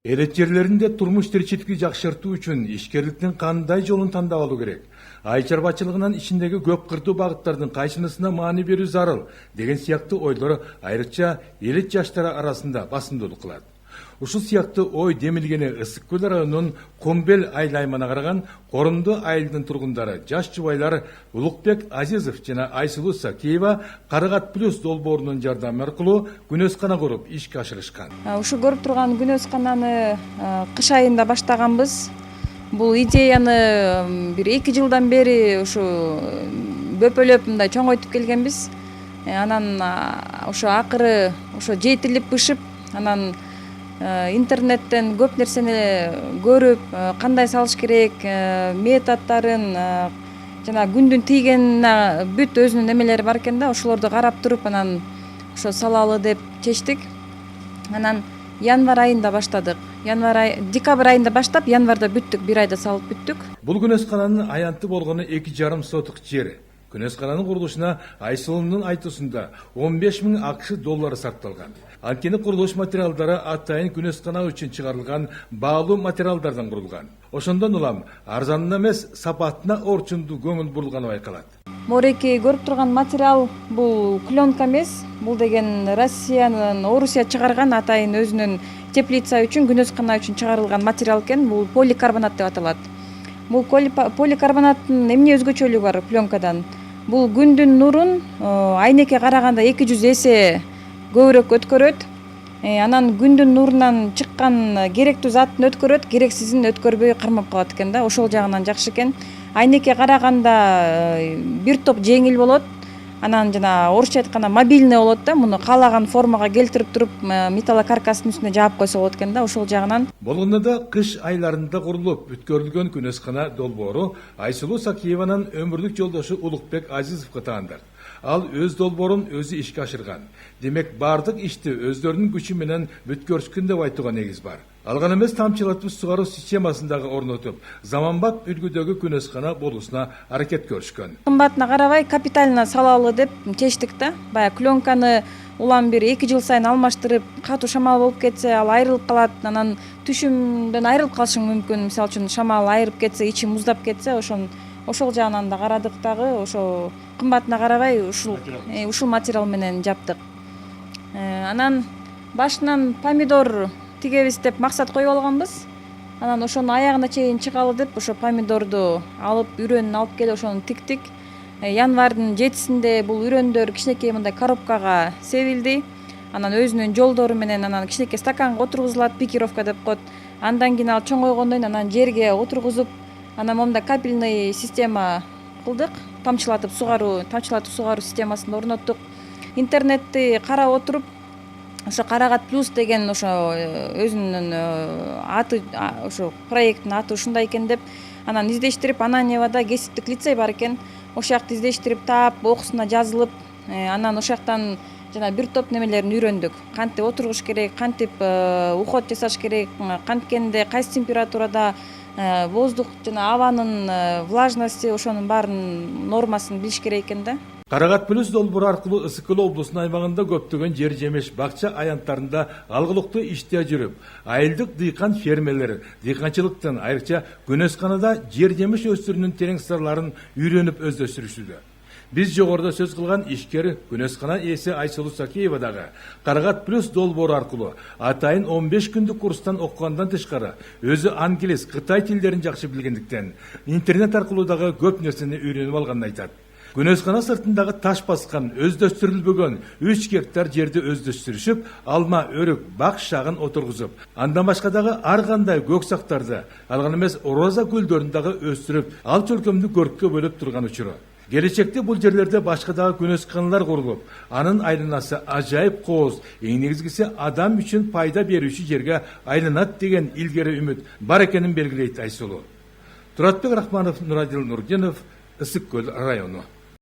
Элет жерлеринде турмуш тиричиликти жакшыртуу үчүн ишкерликтин кандай жолун тандап алуу керек? Ай чарбачылыгынын ичиндеги көп кырдуу багыттардын кайсынысына маани берүү зарыл деген сыяктуу ойлор айрыкча элет жаштары арасында басымдуулук кылат. Ушул сыяктуу ой демилгени Ысык Көл районунун Комбел айлаймына караган Корунду айылдын тургундары жаш жубайлар Улукбек Азизов жана Айсулуу Сакиева Карагат плюс долбоорунун жардамы аркылуу күнөскана куруп ишке ашырышкан. Ушу көрүп турган күнөскананы кыш айында баштаганбыз. Бул идеяны бир 2 жылдан бери ушу бөпөлөп мындай чоңойтуп келгенбиз. Анан ошо акыры ошо жетилип бышып, анан интернеттен көп нерсени көрүп, кандай салыш керек, методдорун жана күндүн тийгенине бүт өзүнүн эмелери бар экен да, ошолорду карап туруп анан ошо салалы деп чечтик. Анан январь айында баштадык. Декабрь айында баштап, январда бүттүк, 1 айда салып бүттүк. Бул күнөскананын аянты болгону 2,5 сотук жер. Күнөскананын курулушуна Айсулуунун айтуусунда 15 000 АКШ доллары сарпталган. Анткени курулуш материалдары атайын күнөскана үчүн чыгарылган баалуу материалдардан курулган. Ошондон улам арзанына эмес, сапатына орчундуу көңүл бурулганы байкалат. Мореки көрүп турган материал бул пленка эмес. Бул деген Орусия чыгарган атайын өзүнүн теплица үчүн, күнөскана үчүн чыгарылган материал экен. Бул поликарбонат деп аталат. Бул поликарбонаттын эмне өзгөчөлүгү бар пленкадан? Бул күндүн нурун айнекке караганда 200 эсе көбүрөөк өткөрөт. Анан күндүн нурунан чыккан керектүү затын өткөрөт, керексизин өткөрбөй кармап калат экен да. Ошол жагынан жакшы экен. Айнекке караганда бир топ жеңил болот. Анан жана орусча айтканда мобильный болот да. Муну каалаган формага келтирип туруп, металлокаркастын үстүнө жаап койсо болот экен да. Ошол жагынан. Болгондо да кыш айларында курулуп бүткөрүлгөн күнөскана долбоору Айсулуу Сакиеванын өмүрлүк жолдошу Улукбек Азизовго таандар. Ал өз долбоорун өзү ишке ашырган. Демек бардык ишти өздөрүнүн күчү менен бүткөрүшкөн деп айтууга негиз бар. Алган эмес тамчылатып сугаруу системасындагы орнотуп, заманбап үлгүдөгү күнөскана болуусуна аракет көрүшкөн. Кымбатына карабай капитально салалы деп чечтик да. Бая пленканы улам бир 2 жыл сайын алмаштырып, катуу шамал болуп кетсе, ал айрылып калат. Анан түшүмдөн айрылып калышың мүмкүн. Мисалы үчүн шамал айырып кетсе, ичи муздап кетсе, ошол жагынан да карадык дагы, ошо кымбатына карабай ушул материал менен жаптык. Анан башынан помидор тигебиз деп максат коюп алганбыз. Анан ошону аягына чейин чыгалы деп ошо помидорду алып, үрөнүн алып келип ошону тиктик. Январдын 7-синде бул үрөндөр кичинекей мындай коробкага себилди. Анан өзүнүн жолдору менен анан кичинекей стаканга отургузулат, пикировка деп коет. Андан кийин ал чоңойгондон кийин анан жерге отургузуп, анан момундай капельный система кылдык. Тамчылатып сугаруу системасын орноттук. Интернетти карап отуруп, ошо Карагат плюс деген ошо өзүнүн аты, ошо проекттин аты ушундай экен деп анан издештирип, Ананьевада кесиптик лицей бар экен. Ошол жакты издештирип таап, окуусуна жазылып, анан ошол жактан жана бир топ немелерин үйрөндүк. Кантип отургуш керек, кантип уход жасаш керек, канткенде кайсы температурада воздух жана абанын влажности, ошонун баарын нормасын билиш керек экен да. Карагат плюс долбоору аркылуу Ысык Көл облусунун аймагында көптөгөн жер жемеш бакча аянттарында алгылыктуу иште жүрүп, айылдык дыйкан фермерлер дыйканчылыктын айрыкча күнөсканада жер жемеш өстүрүүнүн терең сырларын үйрөнүп өздөштүрүшүүдө. Биз жогоруда сөз кылган ишкер күнөскана ээси Айсулуу Сакиева дагы Карагат плюс долбоору аркылуу атайын 15 күндүк курстан окугандан тышкары өзү англис, кытай тилдерин жакшы билгендиктен интернет аркылуу дагы көп нерсени үйрөнүп алганын айтат. Күнөскана сыртындагы таш баскан, өздөштүрүлбөгөн 3 гектар жерди өздөштүрүшүп, алма, өрүк, бак шагын отургузуп, андан башка дагы ар кандай көксактарды, алган эмес роза гүлдөрүн дагы өстүрүп, ал чөлкөмдү көрккө бөлөп турган учуру. Келечекте бул жерлерде башка дагы күнөсканалар курулуп, анын айланасы ажайып кооз, эң негизгиси адам үчүн пайда берүүчү жерге айланат деген илгери үмүт бар экенин белгилейт Айсулуу. Туратбек Рахманов, Нурадил Нурдинов, Ысык Көл району.